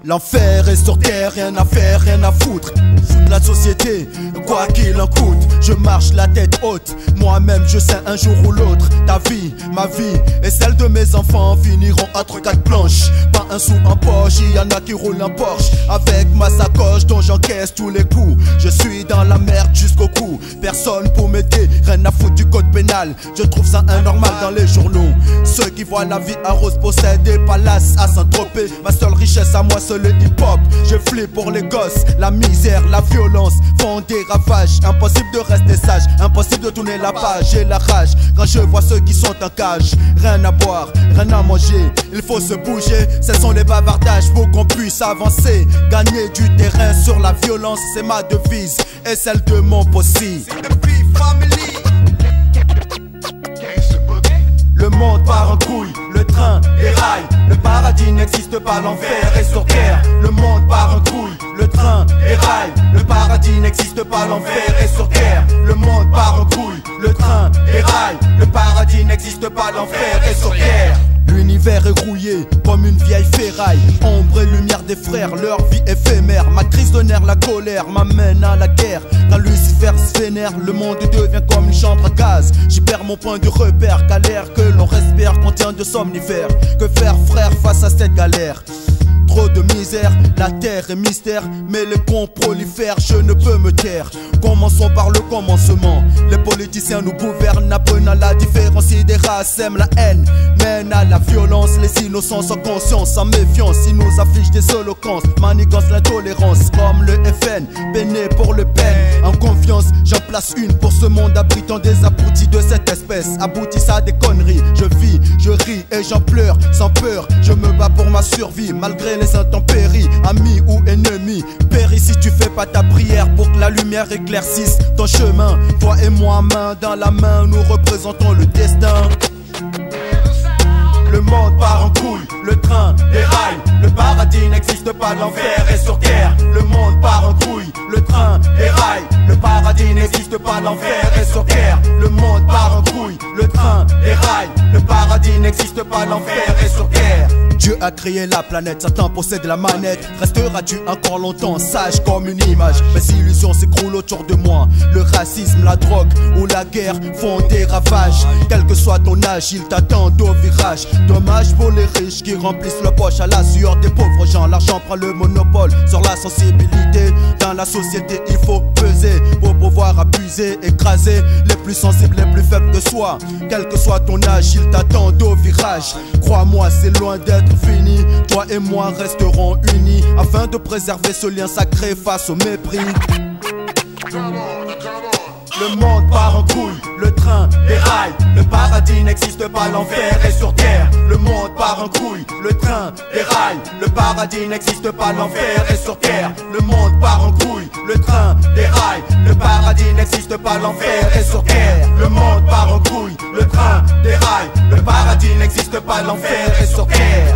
L'enfer est sur terre, rien à faire, rien à foutre. De la société, quoi qu'il en coûte. Je marche la tête haute, moi-même je sais un jour ou l'autre. Ta vie, ma vie et celle de mes enfants finiront entre quatre planches. Pas un sou en poche, il y en a qui roulent en Porsche avec ma sacoche dont j'encaisse tous les coups. Je suis dans la merde jusqu'au cou, personne pour m'aider, rien à foutre du code pénal. Je trouve ça anormal dans les journaux. Ceux qui voient la vie à rose possèdent des palaces à Saint-Tropez. Ma seule richesse à moi c'est le hip-hop. Je flippe pour les gosses, la misère, la violence font des ravages. Impossible de rester sage, impossible de tourner la page. J'ai la rage quand je vois ceux qui sont en cage. Rien à boire, rien à manger, il faut se bouger. Ce sont les bavardages pour qu'on puisse avancer. Gagner du terrain sur la violence, c'est ma devise et celle de mon possi. Le monde part en couille, le train déraille. Le paradis n'existe pas, l'enfer est sur terre. Le monde part en couille, le train déraille. Le paradis n'existe pas, l'enfer est sur terre. Le monde part en couille, le train déraille. Le paradis n'existe pas, l'enfer est sur terre. L'univers est rouillé comme une vieille ferraille. Ombre et lumière des frères, leur vie éphémère. Ma crise de nerfs, la colère m'amène à la guerre. Quand Lucifer se vénère, le monde devient comme une chambre à gaz. J'y perds mon point de repère, car l'air que l'on respire contient de somnifères. Que faire frère face à cette galère? Trop de misère, la terre est mystère, mais les cons prolifèrent, je ne peux me taire. Commençons par le commencement. Les politiciens nous gouvernent, apprenant la différence des races, sèment la haine, mènent à la violence. Les innocents sans conscience, sans méfiance, ils nous affichent des éloquences, manigancent l'intolérance. Comme le FN, peiné pour le peine. En confiance, j'en place une pour ce monde abritant des abrutis de cette espèce. Aboutissent à des conneries, je vis, je ris et j'en pleure. Sans peur, je me bats pour ma survie, malgré les intempéries, amis ou ennemis. Péris si tu fais pas ta prière pour que la lumière éclaircisse ton chemin. Toi et moi, main dans la main, nous représentons le destin. Le monde part en couille, le train déraille. Le paradis n'existe pas, l'enfer est sur terre. Le monde part en couille, le train déraille. Le paradis n'existe pas, l'enfer est sur terre. Le monde part en couille, le train déraille. Le paradis n'existe pas, l'enfer est sur terre. Dieu a créé la planète, Satan possède la manette. Resteras-tu encore longtemps sage comme une image? Mes illusions s'écroulent autour de moi. Le racisme, la drogue ou la guerre font des ravages. Quel que soit ton âge, ils t'attendent au virage. Dommage pour les riches qui remplissent leur poche à la sueur des pauvres gens. L'argent prend le monopole sur la sensibilité. Dans la société, il faut peser pour pouvoir abuser, écraser les plus sensibles, les plus faibles de soi. Quel que soit ton âge, ils t'attendent au virage. Crois-moi, c'est loin d'être fini. Toi et moi resterons unis afin de préserver ce lien sacré face au mépris. Le monde part en couille, le train déraille. Le paradis n'existe pas, l'enfer est sur terre. Le monde part en couille, le train déraille. Le paradis n'existe pas, l'enfer est sur terre. Le monde part en couille, le train déraille. Le paradis n'existe pas, l'enfer est sur terre. Le monde part en couille, le train déraille. Le paradis n'existe pas, l'enfer est sur terre.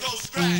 Disco,